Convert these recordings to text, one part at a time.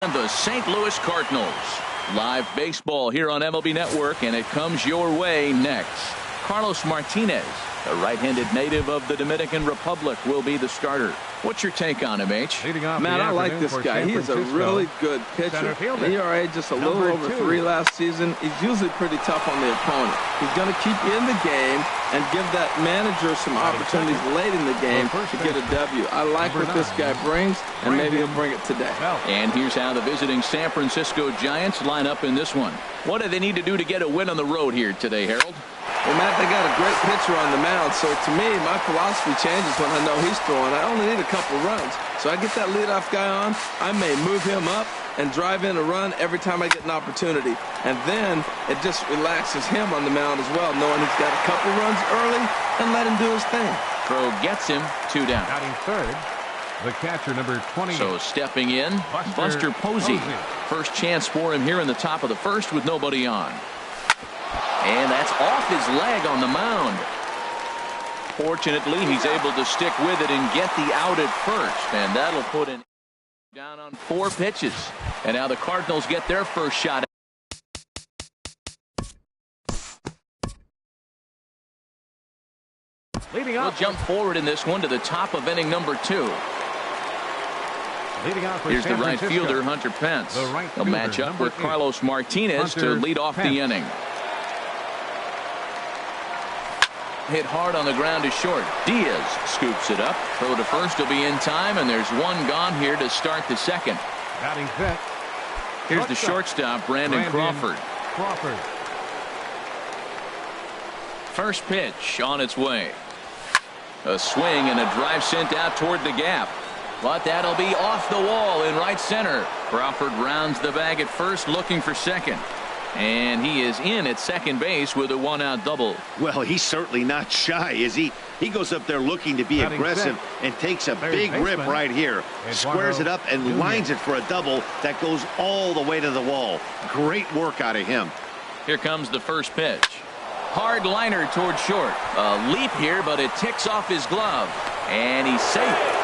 And the St. Louis Cardinals. Live baseball here on MLB Network, and it comes your way next. Carlos Martinez, a right-handed native of the Dominican Republic, will be the starter. What's your take on him, H? Man, I like this guy. He is a really good pitcher. ERA just a little over 3 last season. He's usually pretty tough on the opponent. He's going to keep you in the game and give that manager some opportunities late in the game to get a W. I like what this guy brings, and maybe he'll bring it today. And here's how the visiting San Francisco Giants line up in this one. What do they need to do to get a win on the road here today, Harold? Well, Matt, they got a great pitcher on the mound, so to me, my philosophy changes when I know he's throwing. I only need a couple runs. So I get that leadoff guy on, I may move him up and drive in a run every time I get an opportunity. And then it just relaxes him on the mound as well, knowing he's got a couple runs early and let him do his thing. Throw gets him, 2 down. Batting third, the catcher, number 20. So stepping in, Buster Posey. First chance for him here in the top of the first with nobody on. And that's off his leg on the mound. Fortunately, he's able to stick with it and get the out at first. And that'll put him down on 4 pitches. And now the Cardinals get their first shot. We'll jump forward in this one to the top of inning number 2. Here's the right fielder, Hunter Pence. He'll match up with Carlos Martinez to lead off the inning. Hit hard on the ground to short. Diaz scoops it up. Throw to first will be in time, and there's one gone here to start the second. Here's the shortstop, Brandon Crawford. First pitch on its way. A swing and a drive sent out toward the gap. But that'll be off the wall in right center. Crawford rounds the bag at first, looking for second. And he is in at second base with a 1-out double. Well, he's certainly not shy, is he? He goes up there looking to be aggressive and takes a big rip right here. Squares it up and lines it for a double that goes all the way to the wall. Great work out of him. Here comes the first pitch. Hard liner toward short. A leap here, but it ticks off his glove. And he's safe.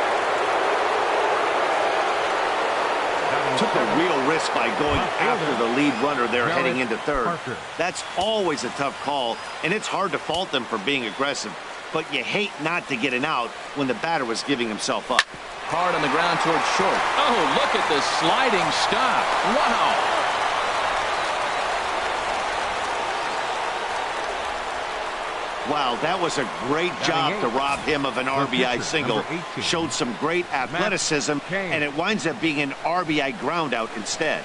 Took a real risk by going after the lead runner there heading into third. That's always a tough call, and it's hard to fault them for being aggressive. But you hate not to get an out when the batter was giving himself up. Hard on the ground towards short. Oh, look at the sliding stop. Wow. Wow, that was a great job to rob him of an RBI single. Showed some great athleticism, and it winds up being an RBI groundout instead.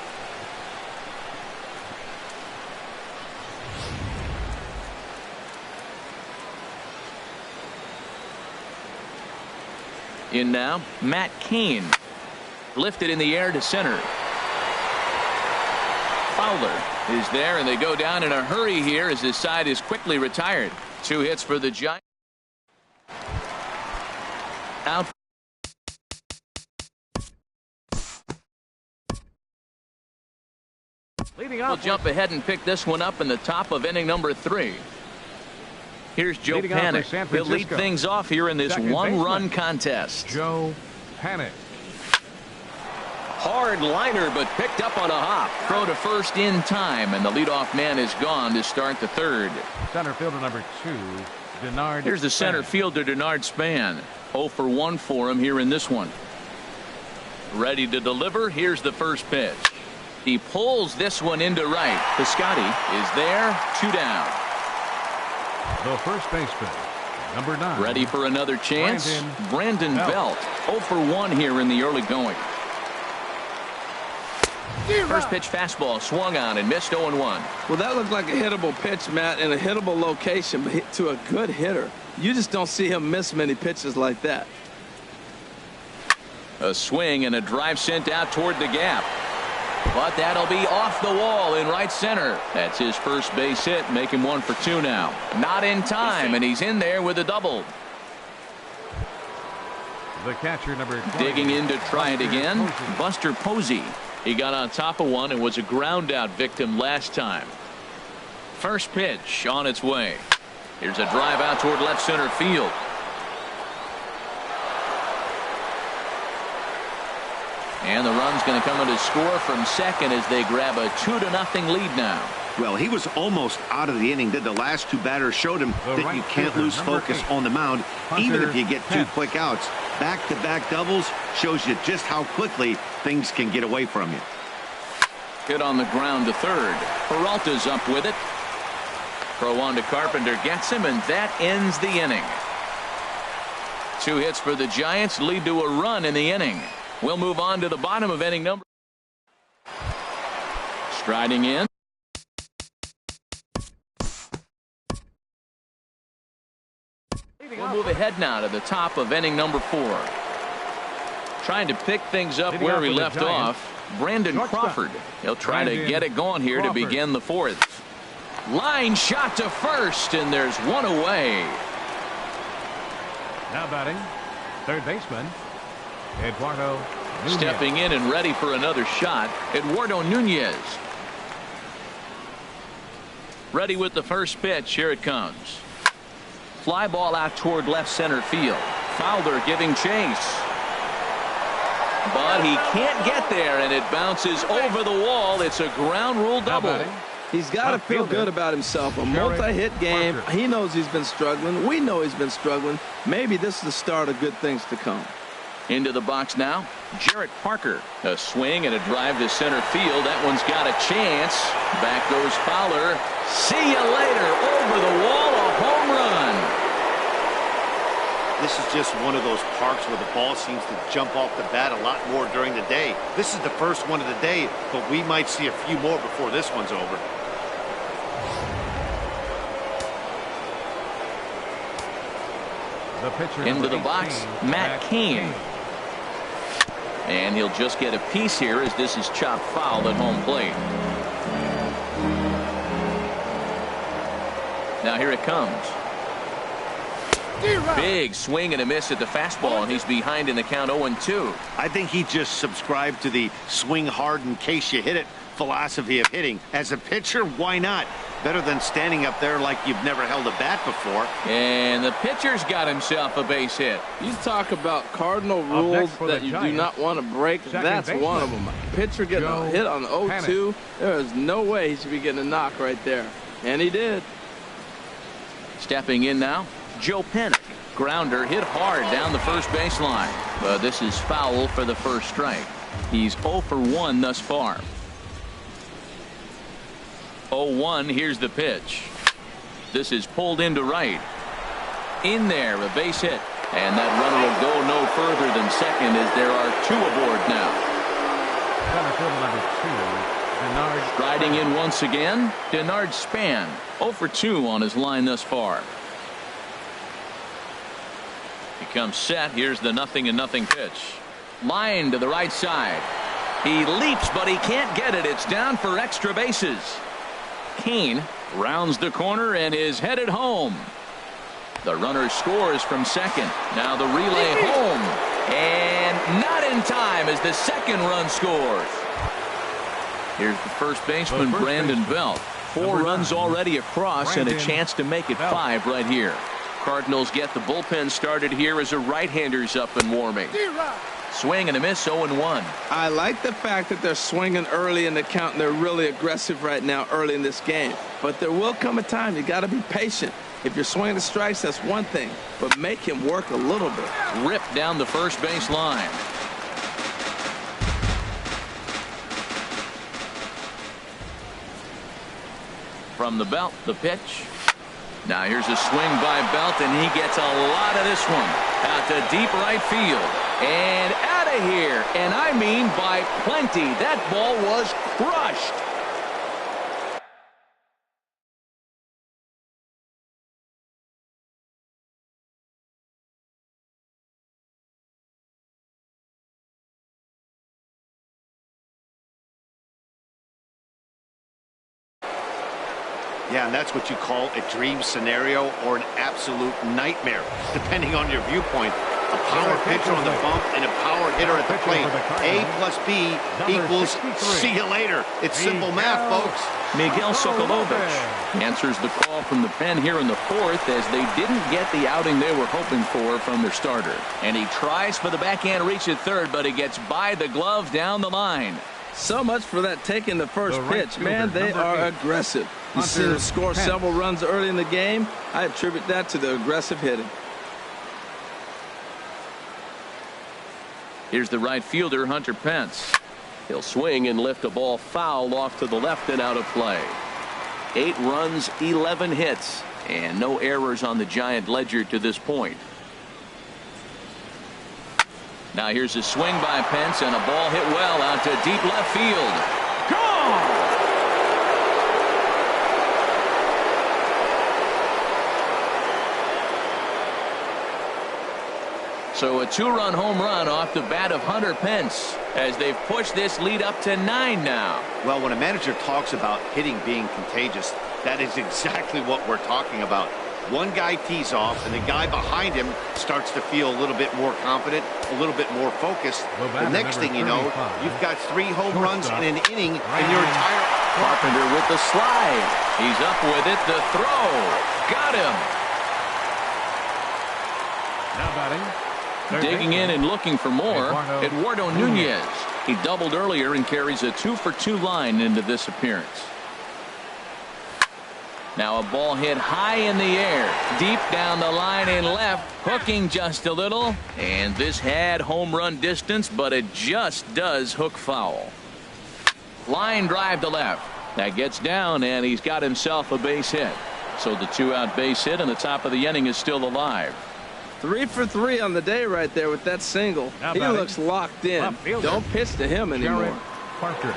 In now, Matt Cain. Lifted in the air to center. Fowler is there, and they go down in a hurry here as his side is quickly retired. 2 hits for the Giants. Out. We'll jump ahead and pick this one up in the top of inning number 3. Here's Joe Panik. He'll lead things off here in this one-run contest. Joe Panik. Hard liner, but picked up on a hop. Throw to first in time, and the leadoff man is gone to start the third. Center fielder number 2, Denard. Here's the center fielder, Denard Span. 0 for 1 for him here in this one. Ready to deliver. Here's the first pitch. He pulls this one into right. Piscotty is there. 2 down. The first baseman, number 9. Ready for another chance. Brandon Belt. 0 for 1 here in the early going. First pitch fastball swung on and missed 0-1. Well, that looked like a hittable pitch, Matt, in a hittable location, but hit to a good hitter. You just don't see him miss many pitches like that. A swing and a drive sent out toward the gap. But that'll be off the wall in right center. That's his first base hit, making 1 for 2 now. Not in time, and he's in there with a double. The catcher, number 20. Digging in to try it again, Buster Posey. He got on top of one and was a ground out victim last time. First pitch on its way. Here's a drive out toward left center field. And the run's going to come in to score from second as they grab a 2-0 lead now. Well, he was almost out of the inning. The last two batters showed him that you can't lose focus on the mound, even if you get 2 quick outs. Back-to-back doubles shows you just how quickly things can get away from you. Hit on the ground to third. Peralta's up with it. Throw on to Carpenter, gets him, and that ends the inning. 2 hits for the Giants lead to a run in the inning. We'll move on to the bottom of inning number. Striding in. We'll move ahead now to the top of inning number 4. Trying to pick things up where we left off. Brandon Crawford. He'll try to get it going here to begin the 4th. Line shot to first, and there's one away. Now batting, third baseman, Eduardo Nunez. Stepping in and ready for another shot, Eduardo Nunez. Ready with the first pitch. Here it comes. Fly ball out toward left center field. Fowler giving chase. But he can't get there, and it bounces over the wall. It's a ground rule double. He's got to feel good about himself. A multi-hit game. He knows he's been struggling. We know he's been struggling. Maybe this is the start of good things to come. Into the box now, Jarrett Parker. A swing and a drive to center field. That one's got a chance. Back goes Fowler. See you later. Over the wall, a home run. This is just one of those parks where the ball seems to jump off the bat a lot more during the day. This is the first one of the day, but we might see a few more before this one's over. The pitcher into the box, Matt Cain. And he'll just get a piece here as this is chopped foul at home plate. Now here it comes. Big swing and a miss at the fastball, and he's behind in the count 0-2. I think he just subscribed to the swing hard in case you hit it philosophy of hitting. As a pitcher, why not? Better than standing up there like you've never held a bat before. And the pitcher's got himself a base hit. You talk about cardinal rules that you do not want to break. That's one of them. Pitcher getting a hit on the 0-2. There is no way he should be getting a knock right there. And he did. Stepping in now, Joe Panik. Grounder hit hard down the first baseline. But this is foul for the first strike. He's 0 for 1 thus far. 0-1, here's the pitch. This is pulled into right. In there, a base hit. And that runner will go no further than second as there are 2 aboard now. Number 2, Denard. Striding in once again, Denard Span. 0 for 2 on his line thus far. He comes set. Here's the 0-0 pitch. Line to the right side. He leaps, but he can't get it. It's down for extra bases. Cain rounds the corner and is headed home. The runner scores from second. Now the relay home. And not in time as the second run scores. Here's the first baseman, Brandon Belt. 4 runs already across and a chance to make it 5 right here. Cardinals get the bullpen started here as a right-hander's up and warming. Swing and a miss, 0-1. I like the fact that they're swinging early in the count and they're really aggressive right now early in this game. But there will come a time you got to be patient. If you're swinging the strikes, that's one thing, but make him work a little bit. Ripped down the first base line. From the Belt, the pitch. Now here's a swing by Belt, and he gets a lot of this one out to deep right field. And out of here, and I mean by plenty. That ball was crushed. Yeah, and that's what you call a dream scenario or an absolute nightmare, depending on your viewpoint. A power pitcher on the bump and a power hitter at the plate. A plus B equals see you later. It's simple math, folks. Miguel Sokolovic answers the call from the pen here in the fourth, as they didn't get the outing they were hoping for from their starter. And he tries for the backhand reach at third, but he gets by the glove down the line. So much for that taking the first pitch. Man, they are aggressive. You see them score several runs early in the game. I attribute that to the aggressive hitting. Here's the right fielder, Hunter Pence. He'll swing and lift a ball foul off to the left and out of play. 8 runs, 11 hits, and no errors on the Giant ledger to this point. Now here's a swing by Pence, and a ball hit well out to deep left field. Gone! So a 2-run home run off the bat of Hunter Pence, as they've pushed this lead up to 9 now. Well, when a manager talks about hitting being contagious, that is exactly what we're talking about. One guy tees off, and the guy behind him starts to feel a little bit more confident, a little bit more focused. The next thing you know, you've got 3 home runs in an inning in your entire... Carpenter with the slide. He's up with it. The throw. Got him. Now batting. Digging in and looking for more, Eduardo Nunez. He doubled earlier and carries a 2-for-2 line into this appearance. Now a ball hit high in the air, deep down the line in left, hooking just a little, and this had home run distance, but it just does hook foul. Line drive to left. That gets down, and he's got himself a base hit. So the 2-out base hit, and the top of the inning is still alive. 3 for 3 on the day right there with that single. He looks locked in. Don't pitch to him anymore. Parker.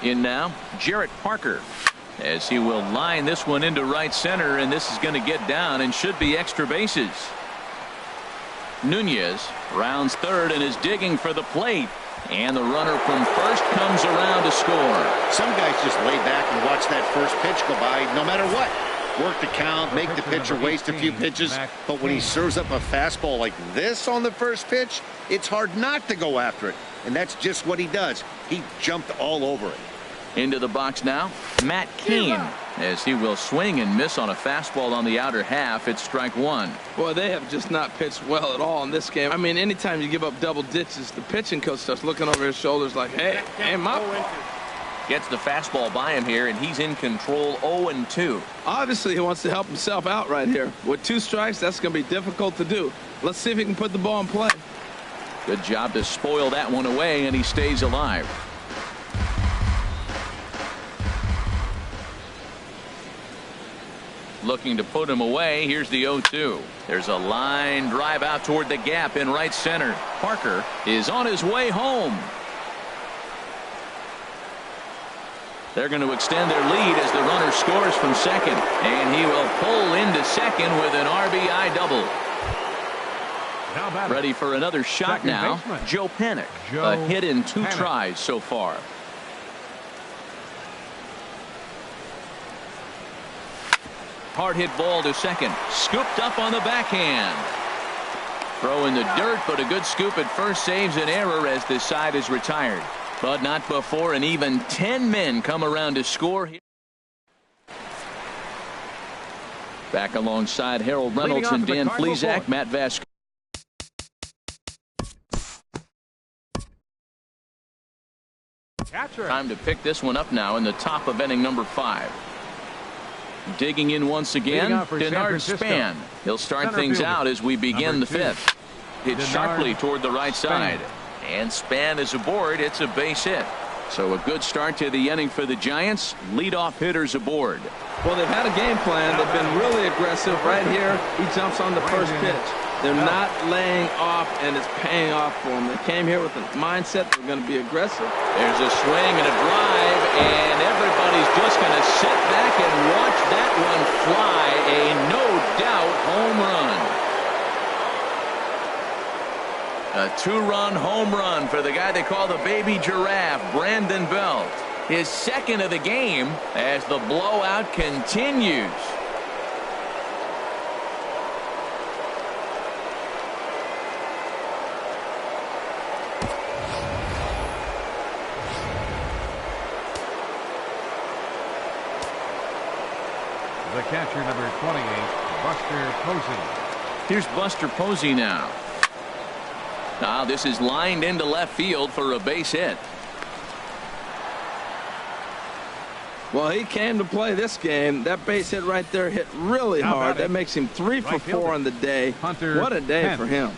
In now, Jarrett Parker, as he will line this one into right center, and this is going to get down and should be extra bases. Nunez rounds third and is digging for the plate. And the runner from first comes around to score. Some guys just lay back and watch that first pitch go by no matter what. Work the count, make the pitcher waste a few pitches. But when he serves up a fastball like this on the first pitch, it's hard not to go after it. And that's just what he does. He jumped all over it. Into the box now, Matt Cain, as he will swing and miss on a fastball on the outer half. It's strike 1. Boy, they have just not pitched well at all in this game. I mean, anytime you give up double ditches, the pitching coach starts looking over his shoulders like, hey, Mop. Gets the fastball by him here, and he's in control 0-2. Obviously, he wants to help himself out right here. With 2 strikes, that's going to be difficult to do. Let's see if he can put the ball in play. Good job to spoil that one away, and he stays alive. Looking to put him away. Here's the 0-2. There's a line drive out toward the gap in right center. Parker is on his way home. They're going to extend their lead as the runner scores from second, and he will pull into second with an RBI double. Ready for another shot now. Joe Panik. A hit in 2 tries so far. Hard hit ball to second. Scooped up on the backhand. Throw in the dirt, but a good scoop at first saves an error as this side is retired. But not before an even 10 men come around to score here. Back alongside Harold Reynolds and Dan Plesac, Matt Vasquez. Time to pick this one up now in the top of inning number 5. Digging in once again, Denard Span. He'll start things out as we begin the 5th. Hit sharply toward the right side. And Span is aboard. It's a base hit. So a good start to the inning for the Giants. Leadoff hitters aboard. Well, they've had a game plan. They've been really aggressive. Right here, he jumps on the first pitch. They're not laying off, and it's paying off for them. They came here with a mindset they're going to be aggressive. There's a swing and a drive, and everybody's just going to sit back and watch that one fly. A no-doubt home run. A 2-run home run for the guy they call the baby giraffe, Brandon Belt. his second of the game as the blowout continues. The catcher, number 28, Buster Posey. Here's Buster Posey now. Now this is lined into left field for a base hit. Well, he came to play this game. That base hit right there hit really hard. That makes him 3 for 4 on the day. Hunter What a day Pence. for him.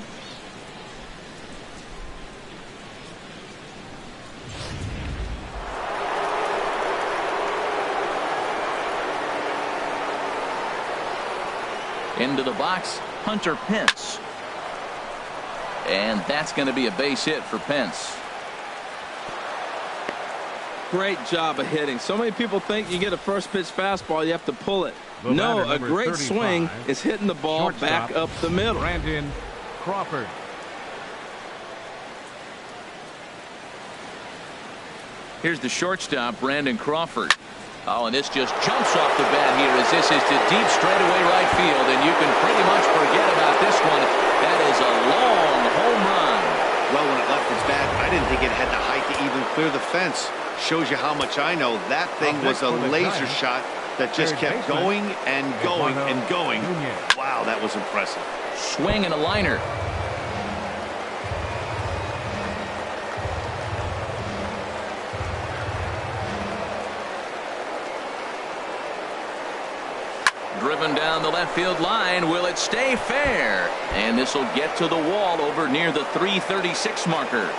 Into the box, Hunter Pence. And that's going to be a base hit for Pence. Great job of hitting. So many people think you get a first pitch fastball, you have to pull it. The No, batter, a number great 35, swing is hitting the ball back shortstop, up the middle. Brandon Crawford. Here's the shortstop, Brandon Crawford. Oh, and this just jumps off the bat here as this is to deep straightaway right field, and you can pretty much forget about this one. That is a long home run. Well, when it left his bat, I didn't think it had the height to even clear the fence. Shows you how much I know. That thing was a laser shot that just kept going and going and going. Wow, that was impressive. Swing and a liner. Driven down the left field line. Will it stay fair? And this will get to the wall over near the 336 marker.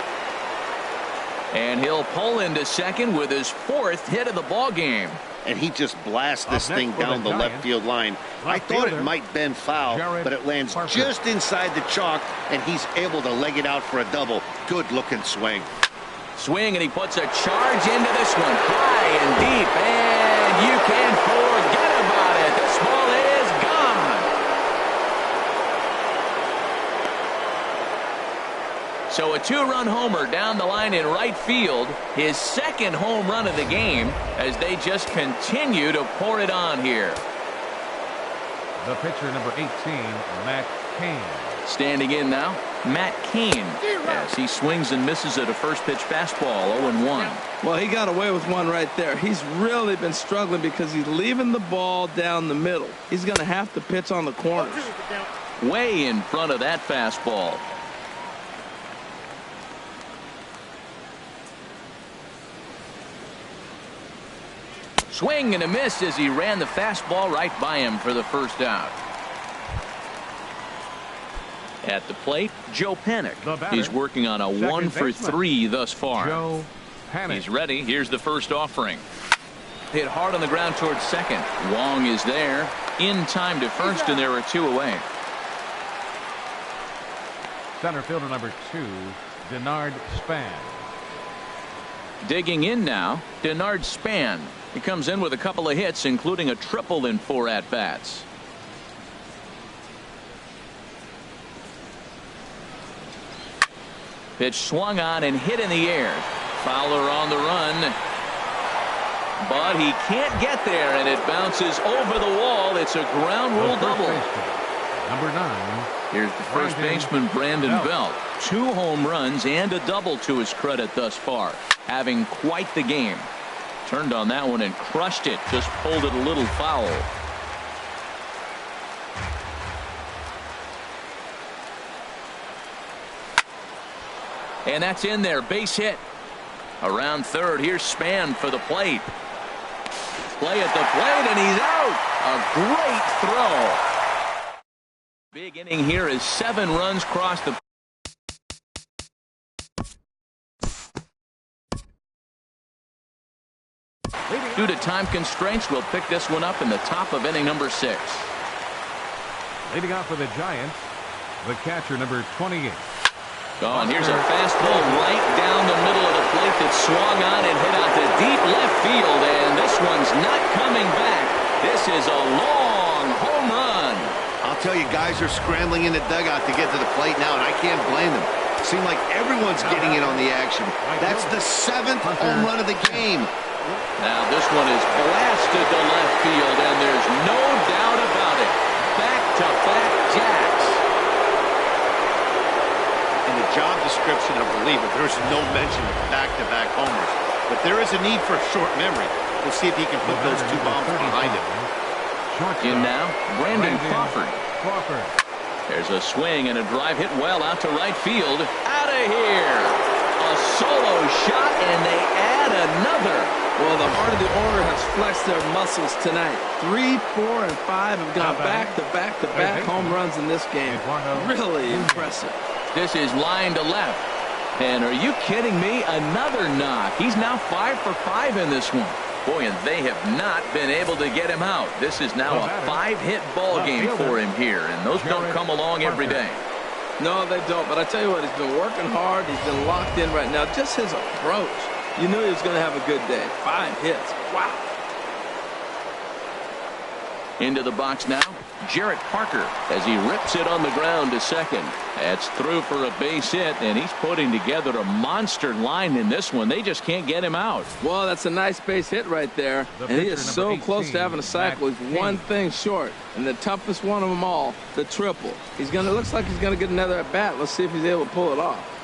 And he'll pull into second with his 4th hit of the ball game. And he just blasts this thing down the left field line. I thought it might bend foul, but it lands just inside the chalk, and he's able to leg it out for a double. Good looking swing. Swing, and he puts a charge into this one. High and deep, and you can forget about it. This ball is gone. So a 2-run homer down the line in right field. His 2nd home run of the game as they just continue to pour it on here. The pitcher, number 18, Matt Cain. Standing in now, Matt Cain, as he swings and misses at a first pitch fastball, 0-1. Well, he got away with one right there. He's really been struggling because he's leaving the ball down the middle. He's going to have to pitch on the corners. Way in front of that fastball. Swing and a miss as he ran the fastball right by him for the first out. At the plate, Joe Panik. He's working on a 1 for 3 thus far. Joe Panik. He's ready. Here's the first offering. Hit hard on the ground towards second. Wong is there. In time to first, and there are 2 away. Center fielder, number 2, Denard Span. Digging in now, Denard Span. He comes in with a couple of hits, including a triple in 4 at-bats. Pitch swung on and hit in the air. Fowler on the run. But he can't get there, and it bounces over the wall. It's a ground rule double. Number 9. Here's the first baseman, Brandon Belt. 2 home runs and a double to his credit thus far. Having quite the game. Turned on that one and crushed it. Just pulled it a little foul. And that's in there. Base hit. Around third. Here's Span for the plate. Play at the plate, and he's out. A great throw. Big inning here is 7 runs crossed the. Due to time constraints, we'll pick this one up in the top of inning number 6. Leading off for the Giants, the catcher, number 28. Oh, and here's a fastball right down the middle of the plate that swung on and hit out to deep left field, and this one's not coming back. This is a long home run. I'll tell you, guys are scrambling in the dugout to get to the plate now, and I can't blame them. Seems like everyone's getting in on the action. That's the 7th home run of the game. Now this one is blasted to left field, and there's no doubt about it. Back-to-back jacks. In the job description of reliever, there's no mention of back-to-back homers. But there is a need for short memory. We'll see if he can put those 2 bombs behind him. In now, Brandon Crawford. There's a swing and a drive hit well out to right field. Out of here. A solo shot, and they add another. Well, the heart of the order has flexed their muscles tonight. 3, 4, and 5 have gone back-to-back home runs in this game. Really impressive. This is line to left. And are you kidding me? Another knock. He's now 5 for 5 in this one. Boy, and they have not been able to get him out. This is now a 5-hit ball game for him here, and those don't come along every day. No, they don't. But I tell you what, he's been working hard. He's been locked in right now. Just his approach. You knew he was going to have a good day. 5 hits. Wow. Into the box now, Jarrett Parker as he rips it on the ground to second. That's through for a base hit, and he's putting together a monster line in this one. They just can't get him out. Well, that's a nice base hit right there, and he is so close to having a cycle. He's one thing short, and the toughest one of them all, the triple. Looks like he's gonna get another at bat. Let's see if he's able to pull it off.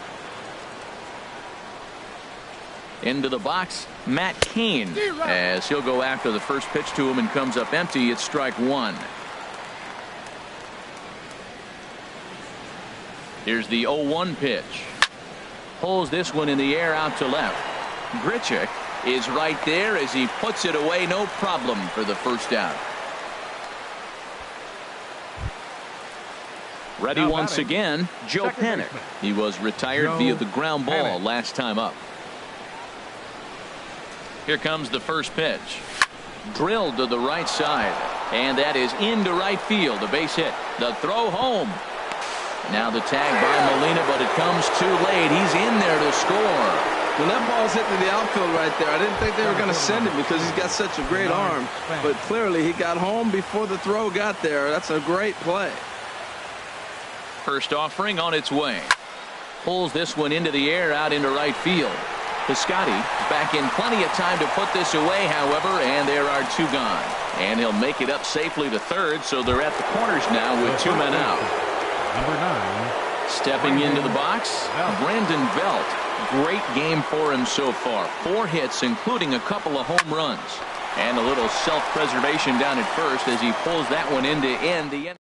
Into the box, Matt Cain, as he'll go after the first pitch to him and comes up empty. It's strike 1. Here's the 0-1 pitch. Pulls this one in the air out to left. Grichuk is right there as he puts it away. No problem for the first out. Ready once again, Joe Panik. He was retired via the ground ball last time up. Here comes the first pitch. Drilled to the right side. And that is into right field. A base hit. The throw home. Now the tag by Molina, but it comes too late. He's in there to score. When that ball's hit to the outfield right there, I didn't think they were going to send him because he's got such a great arm. But clearly he got home before the throw got there. That's a great play. First offering on its way. Pulls this one into the air out into right field. Piscotty back in plenty of time to put this away, however, and there are 2 gone. And he'll make it up safely to third, so they're at the corners now with 2 men out. Number 9. Stepping into the box, Brandon Belt. Great game for him so far. 4 hits, including a couple of home runs. And a little self-preservation down at first as he pulls that one end to end. The end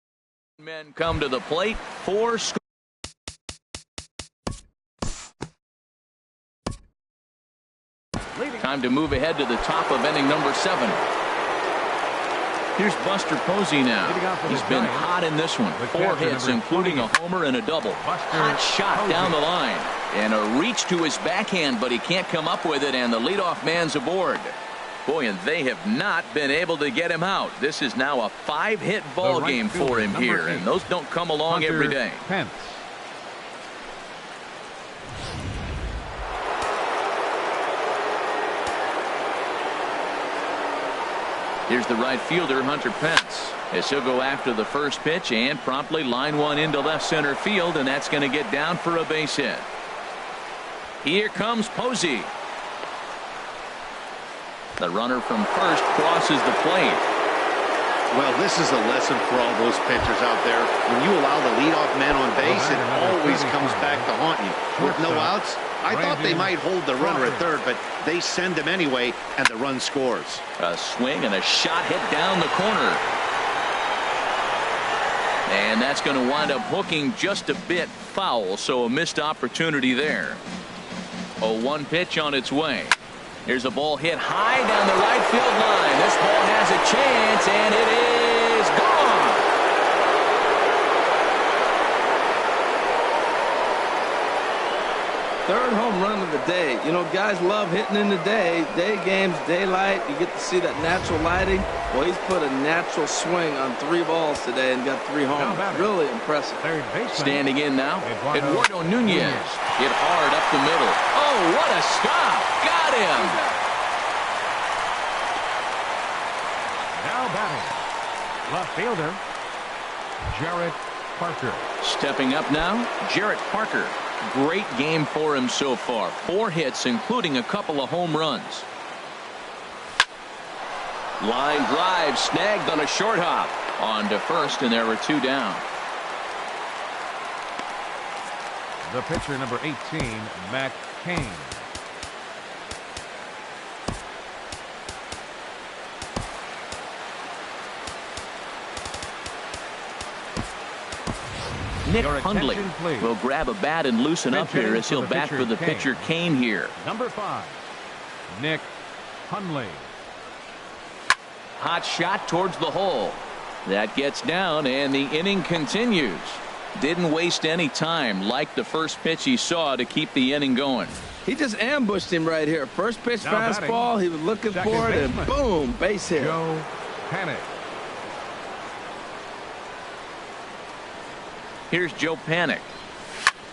men come to the plate. 4 scores. Time to move ahead to the top of inning number 7. Here's Buster Posey now. He's been hot in this one. 4 hits, including a homer and a double. Hot shot down the line. And a reach to his backhand, but he can't come up with it, and the leadoff man's aboard. Boy, and they have not been able to get him out. This is now a 5-hit ball game for him here, and those don't come along every day. Pence. Here's the right fielder, Hunter Pence, as he'll go after the first pitch and promptly line one into left center field, and that's going to get down for a base hit. Here comes Posey. The runner from first crosses the plate. Well, this is a lesson for all those pitchers out there. When you allow the leadoff man on base, it always comes back to haunt you. With no outs, I thought they might hold the runner at third, but they send him anyway, and the run scores. A swing and a shot hit down the corner. And that's going to wind up hooking just a bit foul, so a missed opportunity there. 0-1 pitch on its way. Here's a ball hit high down the right field line. This ball has a chance, and it is gone. Third home run of the day. You know, guys love hitting in the day. Day games, daylight. You get to see that natural lighting. Well, he's put a natural swing on 3 balls today and got 3 homers. Really impressive. Standing in now, Eduardo Nunez. Hit hard up the middle. Oh, what a stop. Got him. Now batting, left fielder, Jarrett Parker. Stepping up now, Jarrett Parker. Great game for him so far. 4 hits, including a couple of home runs. Line drive snagged on a short hop. On to first, and there were 2 down. The pitcher, number 18, Matt Cain. Nick Hundley will grab a bat and loosen up here as he'll bat for the pitcher Cain here. Number 5, Nick Hundley. Hot shot towards the hole. That gets down, and the inning continues. Didn't waste any time, like the first pitch he saw, to keep the inning going. He just ambushed him right here. First pitch Now fastball. batting, He was looking second for it, and baseman, boom, base hit. Joe Panik. Here's Joe Panik.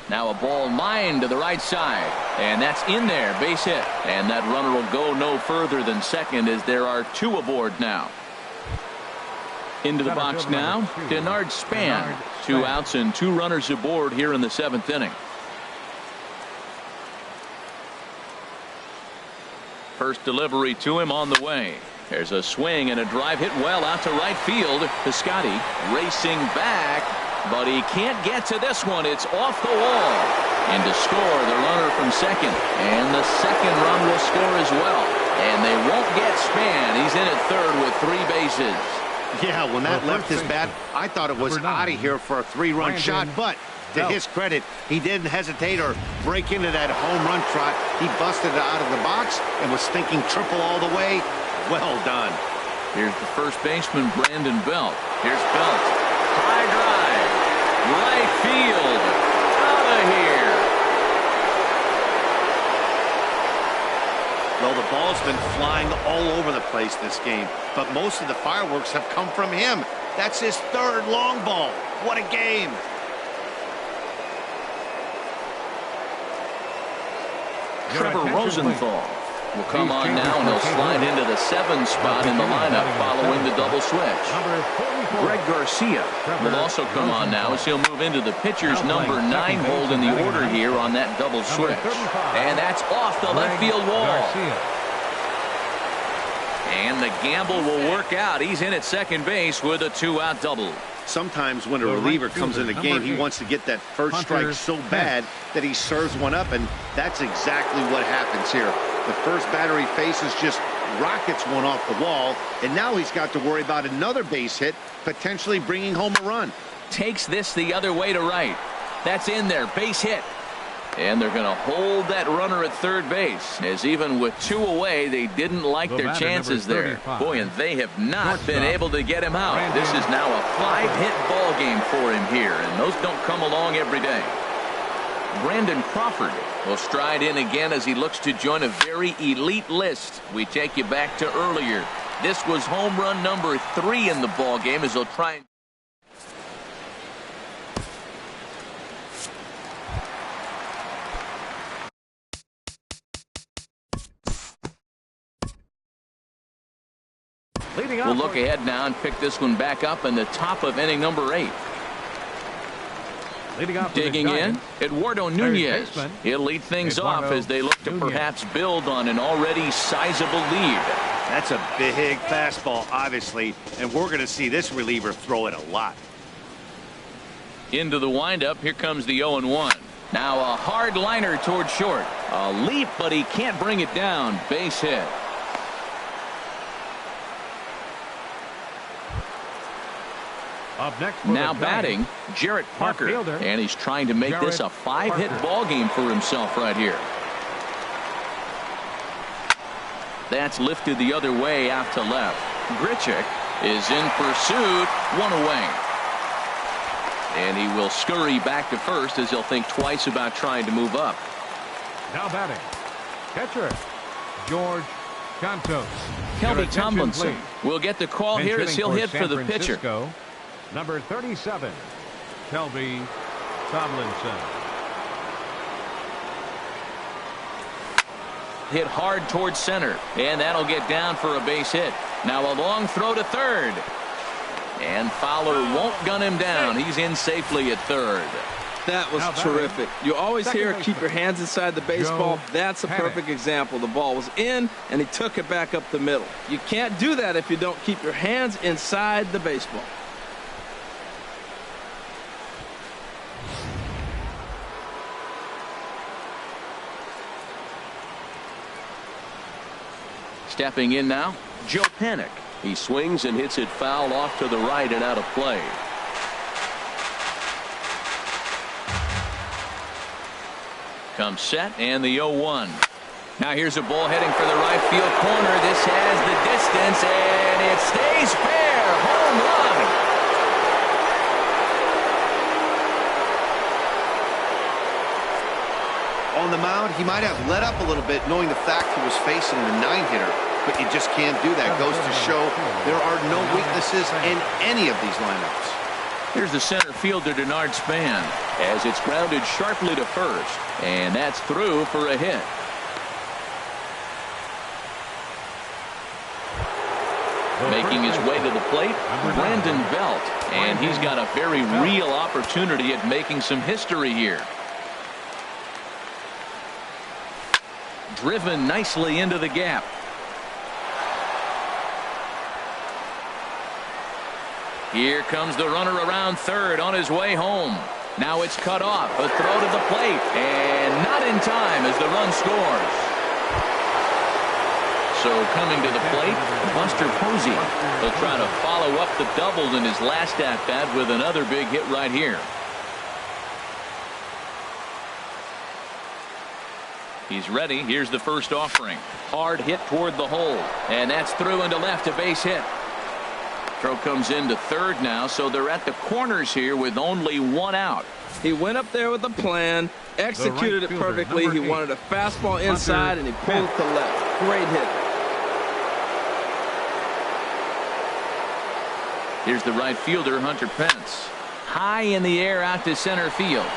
Now a ball lined to the right side, and that's in there, base hit. And that runner will go no further than second, as there are 2 aboard now. Into the box now, Denard Span. 2 outs and 2 runners aboard here in the 7th inning. First delivery to him on the way. There's a swing and a drive hit well out to right field. Piscotty racing back, but he can't get to this one. It's off the wall. And to score, the runner from second. And the second run will score as well. And they won't get Span. He's in at third with 3 bases. Yeah, when that left his bat, I thought it was out of here for a 3-run shot, but to his credit, he didn't hesitate or break into that home run trot. He busted it out of the box and was thinking triple all the way. Well done. Here's the first baseman, Brandon Belt. Here's Belt. High drive. Right field. Out of here. Well, the ball's been flying all over the place this game, but most of the fireworks have come from him. That's his 3rd long ball. What a game. Trevor Rosenthal will come on now, and he'll slide into the 7 spot in the lineup following the double switch. Greg Garcia will also come on now as he'll move into the pitcher's number 9 hold in the order here on that double switch. And that's off the left field wall. And the gamble will work out. He's in at second base with a 2-out double. Sometimes when a reliever comes in the game, he wants to get that first strike so bad that he serves one up, and that's exactly what happens here. The first batter he faces just rockets one off the wall, and now he's got to worry about another base hit, potentially bringing home a run. Takes this the other way to right. That's in there, base hit. And they're going to hold that runner at third base, as even with 2 away, they didn't like their chances there. Boy, and they have not been able to get him out. This is now a 5-hit ball game for him here, and those don't come along every day. Brandon Crawford will stride in again as he looks to join a very elite list. We take you back to earlier. This was home run number 3 in the ball game as they'll try and we'll look ahead now and pick this one back up in the top of inning number 8. Digging in, Eduardo Nunez. He'll lead things off as they look to perhaps build on an already sizable lead. That's a big fastball, obviously, and we're going to see this reliever throw it a lot. Into the windup, here comes the 0-1. Now a hard liner toward short. A leap, but he can't bring it down. Base hit. Up next now batting, Jarrett Parker, and he's trying to make this a 5-hit ball game for himself right here. That's lifted the other way out to left. Grichuk is in pursuit, 1 away. And he will scurry back to first as he'll think twice about trying to move up. Now batting, catcher George Cantos. Kelby Tomlinson will get the call here as he'll hit for the pitcher. Number 37, Kelby Tomlinson. Hit hard towards center, and that'll get down for a base hit. Now a long throw to third. And Fowler won't gun him down. He's in safely at third. That was terrific. You always hear keep your hands inside the baseball. That's a perfect example. The ball was in, and he took it back up the middle. You can't do that if you don't keep your hands inside the baseball. Stepping in now, Joe Panik. He swings and hits it foul off to the right and out of play. Comes set and the 0-1. Now here's a ball heading for the right field corner. This has the distance and it stays fair. Home run. On the mound, he might have let up a little bit knowing the fact he was facing the 9-hitter, but you just can't do that. Goes to show there are no weaknesses in any of these lineups. Here's the center fielder, Denard Span, as it's grounded sharply to first, and that's through for a hit. Making his way to the plate, Brandon Belt, and he's got a very real opportunity at making some history here. Driven nicely into the gap. Here comes the runner around third on his way home. Now it's cut off. A throw to the plate. And not in time as the run scores. So coming to the plate, Buster Posey. He'll try to follow up the double in his last at-bat with another big hit right here. He's ready. Here's the first offering. Hard hit toward the hole. And that's through into left, a base hit. Throw comes into third now, so they're at the corners here with only one out. He went up there with a plan, executed it perfectly. He wanted a fastball inside, and he pulled it to left. Great hit. Here's the right fielder, Hunter Pence. High in the air out to center field.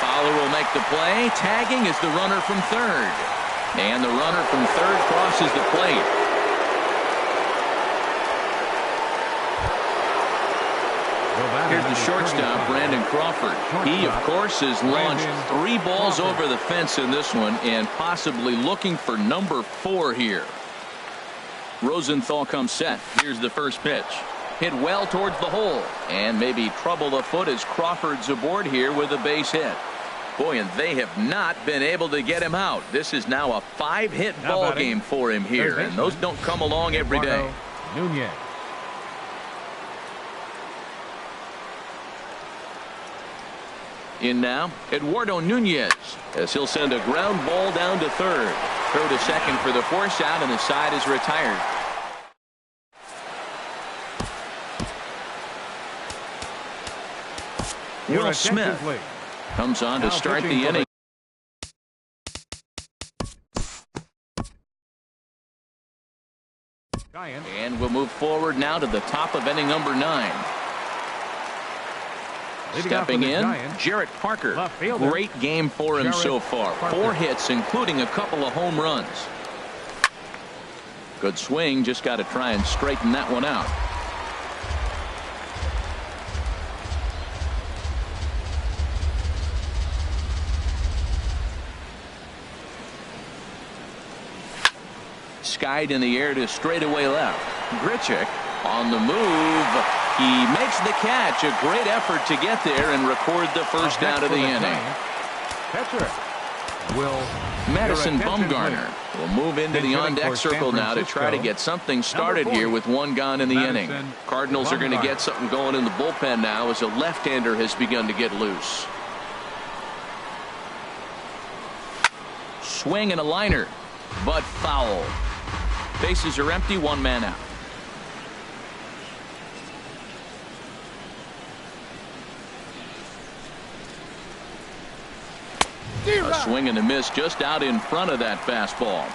Fowler will make the play. Tagging is the runner from third. And the runner from third crosses the plate. Here's the shortstop, Brandon Crawford. He, of course, has launched 3 balls over the fence in this one and possibly looking for number 4 here. Rosenthal comes set. Here's the first pitch. Hit well towards the hole and maybe trouble afoot as Crawford's aboard here with a base hit. Boy, and they have not been able to get him out. This is now a 5-hit ball game for him here, and those don't come along every day. Nunez. In now, Eduardo Nunez, as he'll send a ground ball down to third. Throw to second for the force out, and the side is retired. Will Smith comes on to start the inning. And we'll move forward now to the top of inning number 9. Stepping in, Jarrett Parker. Great game for him so far. 4 hits, including a couple of home runs. Good swing, just got to try and straighten that one out. Skied in the air to straightaway left. Grichuk on the move. He makes the catch. A great effort to get there and record the first out of the inning. Catcher will Madison Bumgarner will move into the on-deck circle now to try to get something started here with 1 gone in the inning. Cardinals are going to get something going in the bullpen now as a left-hander has begun to get loose. Swing and a liner, but foul. Bases are empty, 1 man out. A swing and a miss just out in front of that fastball.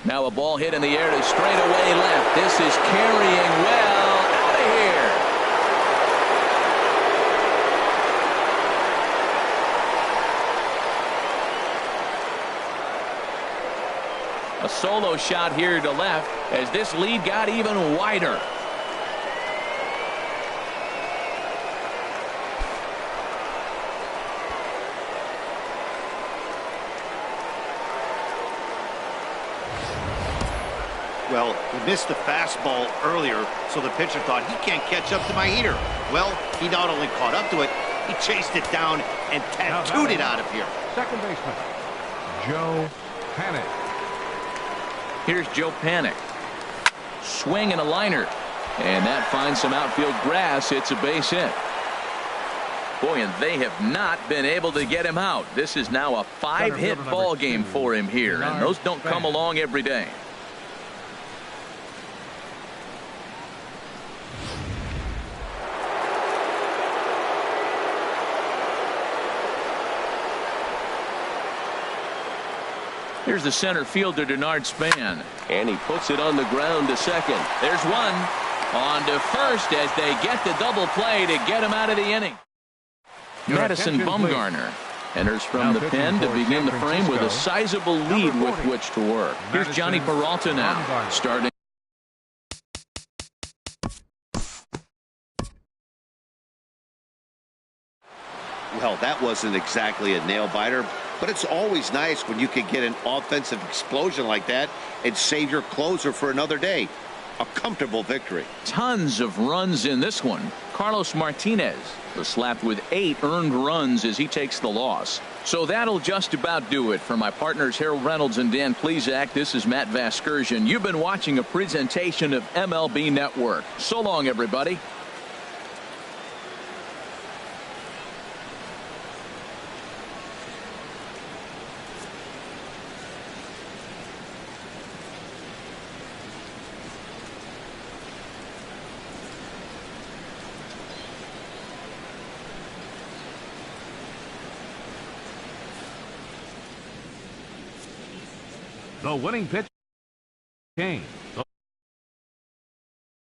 Now a ball hit in the air to straightaway left. This is carrying well out of here. solo shot here to left as this lead got even wider. Well, he missed the fastball earlier, so the pitcher thought he can't catch up to my heater. Well, he not only caught up to it, he chased it down and tattooed it out of here. Second baseman, Joe Panik. Here's Joe Panik. Swing and a liner. And that finds some outfield grass. It's a base hit. Boy, and they have not been able to get him out. This is now a 5-hit ball game for him here, and those don't come along every day. Here's the center fielder, Denard Span. And he puts it on the ground to second. There's one. On to first as they get the double play to get him out of the inning. Madison Bumgarner enters from the pen to begin the frame with a sizable lead with which to work. Here's Johnny Peralta now, starting. Well, that wasn't exactly a nail-biter, but it's always nice when you can get an offensive explosion like that and save your closer for another day. A comfortable victory. Tons of runs in this one. Carlos Martinez was slapped with 8 earned runs as he takes the loss. So that'll just about do it. For my partners Harold Reynolds and Dan Plesac, this is Matt Vasgersian. You've been watching a presentation of MLB Network. So long, everybody. The winning pitch, Kane.